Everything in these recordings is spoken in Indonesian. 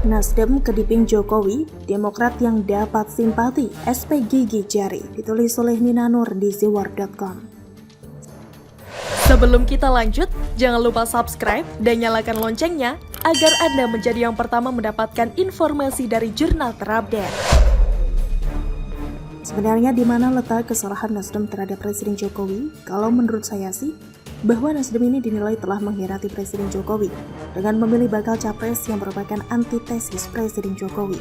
Nasdem kediping Jokowi, Demokrat yang dapat simpati, SP Gigi Jari, ditulis oleh Nina Nur di ziwar.com. Sebelum kita lanjut, jangan lupa subscribe dan nyalakan loncengnya agar Anda menjadi yang pertama mendapatkan informasi dari jurnal terupdate. Sebenarnya di mana letak kesalahan Nasdem terhadap Presiden Jokowi? Kalau menurut saya sih, bahwa Nasdem ini dinilai telah mengkhianati Presiden Jokowi dengan memilih bakal capres yang merupakan antitesis Presiden Jokowi.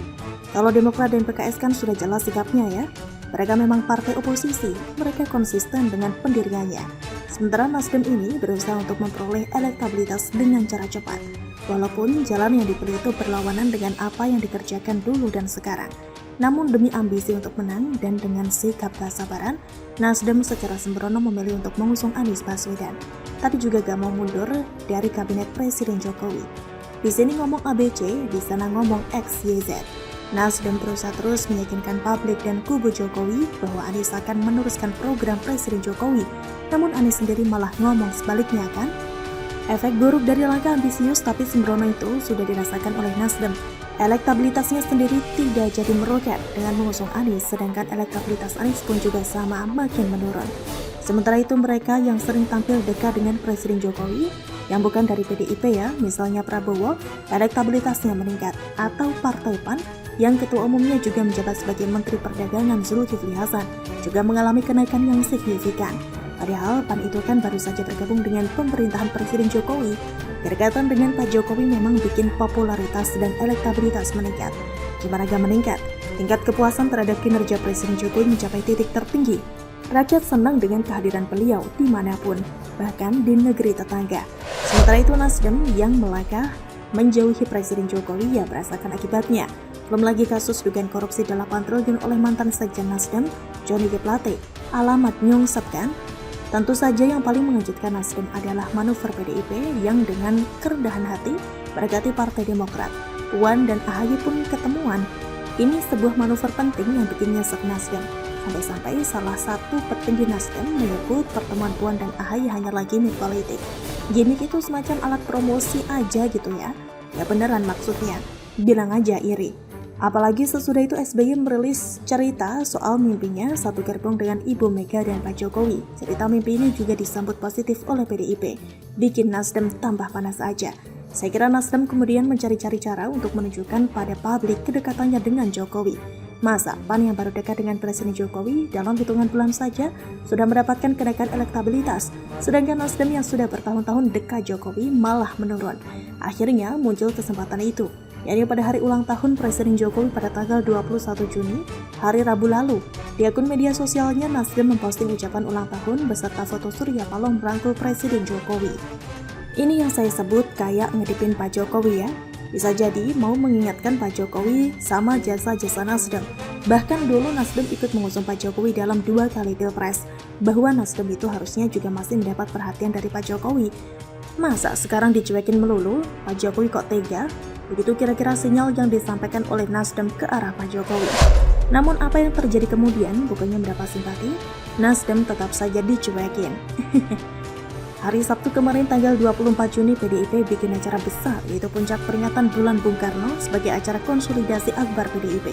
Kalau Demokrat dan PKS kan sudah jelas sikapnya ya. Mereka memang partai oposisi, mereka konsisten dengan pendiriannya. Sementara Nasdem ini berusaha untuk memperoleh elektabilitas dengan cara cepat. Walaupun jalan yang dipilih itu berlawanan dengan apa yang dikerjakan dulu dan sekarang. Namun demi ambisi untuk menang dan dengan sikap tak sabaran, Nasdem secara sembrono memilih untuk mengusung Anies Baswedan. Tapi juga gak mau mundur dari kabinet Presiden Jokowi. Di sini ngomong ABC, di sana ngomong XYZ. Nasdem berusaha terus meyakinkan publik dan kubu Jokowi bahwa Anies akan meneruskan program Presiden Jokowi. Namun Anies sendiri malah ngomong sebaliknya kan? Efek buruk dari langkah ambisius tapi sembrono itu sudah dirasakan oleh Nasdem. Elektabilitasnya sendiri tidak jadi meroket dengan mengusung Anies, sedangkan elektabilitas Anies pun juga sama makin menurun. Sementara itu mereka yang sering tampil dekat dengan Presiden Jokowi, yang bukan dari PDIP ya, misalnya Prabowo, elektabilitasnya meningkat, atau Partai PAN, yang ketua umumnya juga menjabat sebagai Menteri Perdagangan Zulkifli Hasan, juga mengalami kenaikan yang signifikan. Padahal PAN itu kan baru saja bergabung dengan pemerintahan Presiden Jokowi. Kedekatan dengan Pak Jokowi memang bikin popularitas dan elektabilitas meningkat. Gimana gak meningkat? Tingkat kepuasan terhadap kinerja Presiden Jokowi mencapai titik tertinggi. Rakyat senang dengan kehadiran beliau dimanapun, bahkan di negeri tetangga. Sementara itu Nasdem yang melangkah menjauhi Presiden Jokowi ya merasakan akibatnya. Belum lagi kasus dugaan korupsi 8 triliun oleh mantan sekjen Nasdem, Johnny G. Plate. Alamat nyungsep kan? Tentu saja yang paling mengejutkan Nasdem adalah manuver PDIP yang dengan kerendahan hati mendekati Partai Demokrat. Puan dan AHY pun ketemuan. Ini sebuah manuver penting yang bikin nyesek Nasdem. Sampai-sampai salah satu petinggi Nasdem menyebut pertemuan Puan dan AHY hanyalah gimmick politik. Gimmick itu semacam alat promosi aja gitu ya. Ya beneran maksudnya. Bilang aja iri. Apalagi sesudah itu SBY merilis cerita soal mimpinya satu gerbong dengan Ibu Mega dan Pak Jokowi. Cerita mimpi ini juga disambut positif oleh PDIP. Bikin Nasdem tambah panas aja. Saya kira Nasdem kemudian mencari-cari cara untuk menunjukkan pada publik kedekatannya dengan Jokowi. Masa PAN yang baru dekat dengan Presiden Jokowi dalam hitungan bulan saja sudah mendapatkan kenaikan elektabilitas, sedangkan Nasdem yang sudah bertahun-tahun dekat Jokowi malah menurun. Akhirnya muncul kesempatan itu, yakni pada hari ulang tahun Presiden Jokowi pada tanggal 21 Juni, hari Rabu lalu. Di akun media sosialnya, Nasdem memposting ucapan ulang tahun beserta foto Surya Paloh merangkul Presiden Jokowi. Ini yang saya sebut kayak ngedipin Pak Jokowi ya. Bisa jadi mau mengingatkan Pak Jokowi sama jasa-jasa Nasdem. Bahkan dulu Nasdem ikut mengusung Pak Jokowi dalam 2 kali pilpres, bahwa Nasdem itu harusnya juga masih mendapat perhatian dari Pak Jokowi. Masa sekarang dicuekin melulu, Pak Jokowi kok tega? Begitu kira-kira sinyal yang disampaikan oleh Nasdem ke arah Pak Jokowi. Namun apa yang terjadi kemudian? Bukannya mendapat simpati, Nasdem tetap saja dicuekin. Hari Sabtu kemarin tanggal 24 Juni PDIP bikin acara besar, yaitu puncak peringatan bulan Bung Karno sebagai acara konsolidasi akbar PDIP.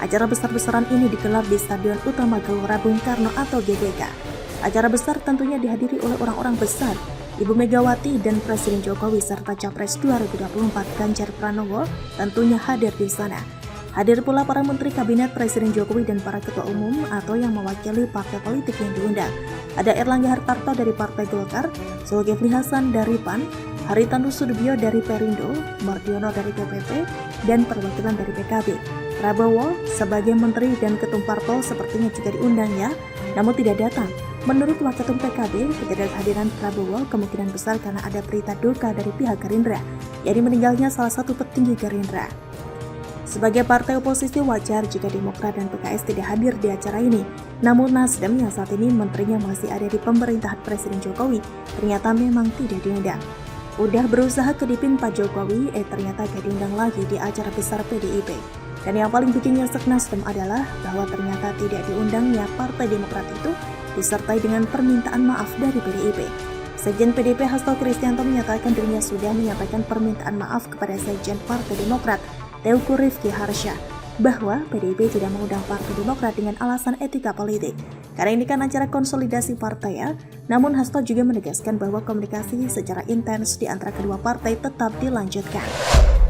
Acara besar-besaran ini digelar di Stadion Utama Gelora Bung Karno atau GBK. Acara besar tentunya dihadiri oleh orang-orang besar, Ibu Megawati dan Presiden Jokowi serta Capres 2024 Ganjar Pranowo tentunya hadir di sana. Hadir pula para menteri kabinet Presiden Jokowi dan para ketua umum atau yang mewakili partai politik yang diundang. Ada Erlangga Hartarto dari Partai Golkar, Zulkifli Hasan dari PAN, Haritanu Sudibyo dari Perindo, Mardiono dari DPP, dan perwakilan dari PKB. Prabowo sebagai menteri dan ketum parpol sepertinya juga diundang ya, namun tidak datang. Menurut Waketum PKB, ketidakhadiran Prabowo kemungkinan besar karena ada berita duka dari pihak Gerindra, yakni meninggalnya salah satu petinggi Gerindra. Sebagai partai oposisi wajar jika Demokrat dan PKS tidak hadir di acara ini. Namun Nasdem yang saat ini menterinya masih ada di pemerintahan Presiden Jokowi ternyata memang tidak diundang. Udah berusaha kedipin Pak Jokowi, ternyata gak diundang lagi di acara besar PDIP. Dan yang paling bikin nyesek Nasdem adalah bahwa ternyata tidak diundangnya Partai Demokrat itu disertai dengan permintaan maaf dari PDIP. Sekjen PDIP Hasto Kristianto menyatakan dirinya sudah menyampaikan permintaan maaf kepada Sekjen Partai Demokrat Teuku Rifki Harsha, bahwa PDIP tidak mengundang Partai Demokrat dengan alasan etika politik. Karena ini kan acara konsolidasi partai ya. Namun Hasto juga menegaskan bahwa komunikasi secara intens di antara kedua partai tetap dilanjutkan.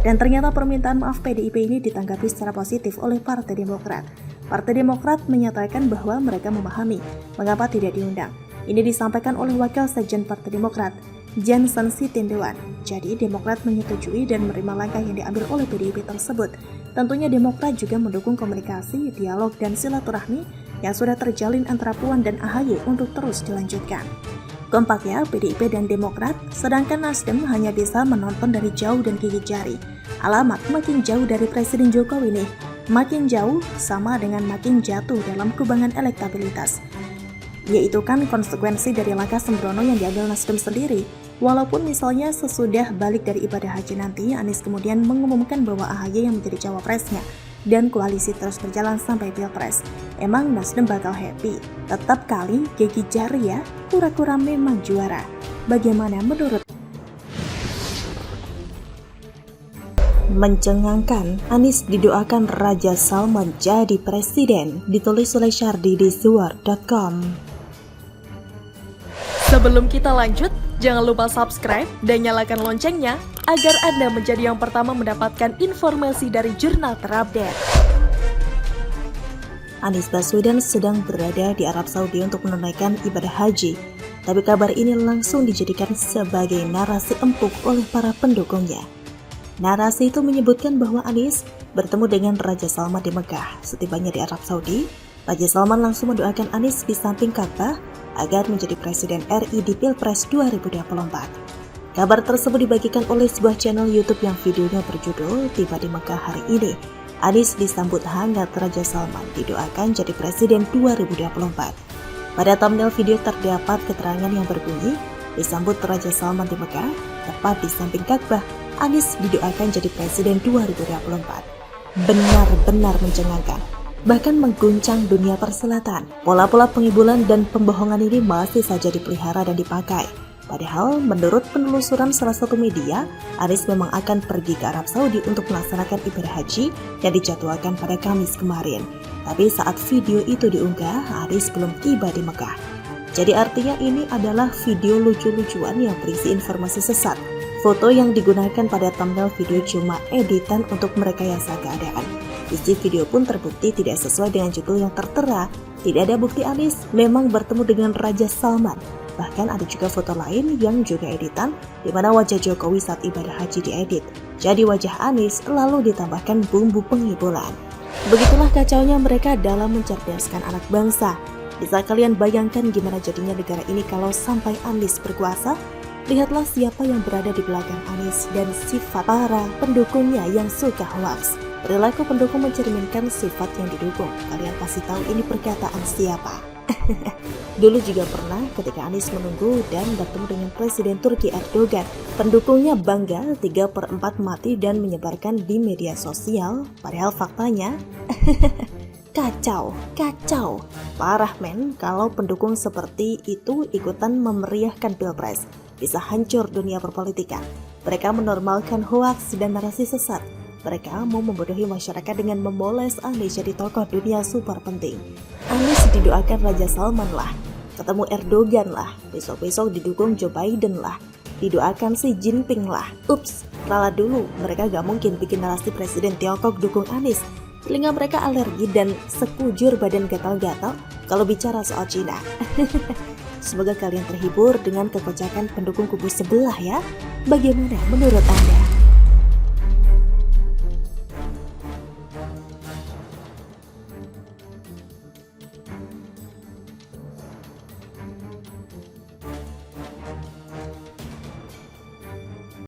Dan ternyata permintaan maaf PDIP ini ditanggapi secara positif oleh Partai Demokrat. Partai Demokrat menyatakan bahwa mereka memahami mengapa tidak diundang. Ini disampaikan oleh Wakil Sekjen Partai Demokrat, Jansen Sitindewan. Jadi Demokrat menyetujui dan menerima langkah yang diambil oleh PDIP tersebut. Tentunya Demokrat juga mendukung komunikasi, dialog, dan silaturahmi yang sudah terjalin antara Puan dan AHY untuk terus dilanjutkan. Kompaknya PDIP dan Demokrat, sedangkan Nasdem hanya bisa menonton dari jauh dan gigit jari. Alamat makin jauh dari Presiden Jokowi nih. Makin jauh sama dengan makin jatuh dalam kubangan elektabilitas. Yaitu kan konsekuensi dari langkah sembrono yang diambil Nasdem sendiri. Walaupun misalnya sesudah balik dari ibadah haji nanti, Anies kemudian mengumumkan bahwa AHY yang menjadi cawapresnya dan koalisi terus berjalan sampai Pilpres. Emang Nasdem bakal happy? Tetap kali gigi jari ya, kura-kura memang juara. Bagaimana menurut? Mencengangkan, Anies didoakan Raja Salman jadi presiden, ditulis oleh Syardi di suar.com. Sebelum kita lanjut, jangan lupa subscribe dan nyalakan loncengnya agar Anda menjadi yang pertama mendapatkan informasi dari jurnal terupdate. Anies Baswedan sedang berada di Arab Saudi untuk menunaikan ibadah haji. Tapi kabar ini langsung dijadikan sebagai narasi empuk oleh para pendukungnya. Narasi itu menyebutkan bahwa Anies bertemu dengan Raja Salman di Mekah. Setibanya di Arab Saudi, Raja Salman langsung mendoakan Anies di samping Ka'bah agar menjadi Presiden RI di Pilpres 2024. Kabar tersebut dibagikan oleh sebuah channel YouTube yang videonya berjudul Tiba di Mekah Hari Ini. Anies disambut hangat Raja Salman, didoakan jadi Presiden 2024. Pada thumbnail video terdapat keterangan yang berbunyi, disambut Raja Salman di Mekah, tepat di samping Ka'bah, Anies didoakan jadi Presiden 2024. Benar-benar mencengangkan, bahkan mengguncang dunia persilatan. Pola-pola pengibulan dan pembohongan ini masih saja dipelihara dan dipakai. Padahal menurut penelusuran salah satu media, Anies memang akan pergi ke Arab Saudi untuk melaksanakan ibadah haji yang dijadwalkan pada Kamis kemarin. Tapi saat video itu diunggah, Anies belum tiba di Mekah. Jadi artinya ini adalah video lucu-lucuan yang berisi informasi sesat. Foto yang digunakan pada thumbnail video cuma editan untuk merekayasa keadaan. Isi video pun terbukti tidak sesuai dengan judul yang tertera. Tidak ada bukti Anies memang bertemu dengan Raja Salman. Bahkan ada juga foto lain yang juga editan, di mana wajah Jokowi saat ibadah haji diedit. Jadi wajah Anies lalu ditambahkan bumbu penghiburan. Begitulah kacaunya mereka dalam mencerdaskan anak bangsa. Bisa kalian bayangkan gimana jadinya negara ini kalau sampai Anies berkuasa? Lihatlah siapa yang berada di belakang Anies dan sifat para pendukungnya yang suka hoax. Perilaku pendukung mencerminkan sifat yang didukung. Kalian pasti tahu ini perkataan siapa. Dulu juga pernah ketika Anies menunggu dan bertemu dengan Presiden Turki Erdogan. Pendukungnya bangga 3/4 mati dan menyebarkan di media sosial. Padahal faktanya kacau. Parah men, kalau pendukung seperti itu ikutan memeriahkan Pilpres. Bisa hancur dunia perpolitikan. Mereka menormalkan hoaks dan narasi sesat. Mereka mau membodohi masyarakat dengan memoles Anies jadi tokoh dunia super penting. Anies didoakan Raja Salman lah, ketemu Erdogan lah, besok-besok didukung Joe Biden lah, didoakan Xi Jinping lah. Ups, ralat dulu, mereka gak mungkin bikin narasi Presiden Tiongkok dukung Anies. Telinga mereka alergi dan sekujur badan gatal-gatal kalau bicara soal Cina. Semoga kalian terhibur dengan kekocakan pendukung kubu sebelah ya. Bagaimana menurut Anda?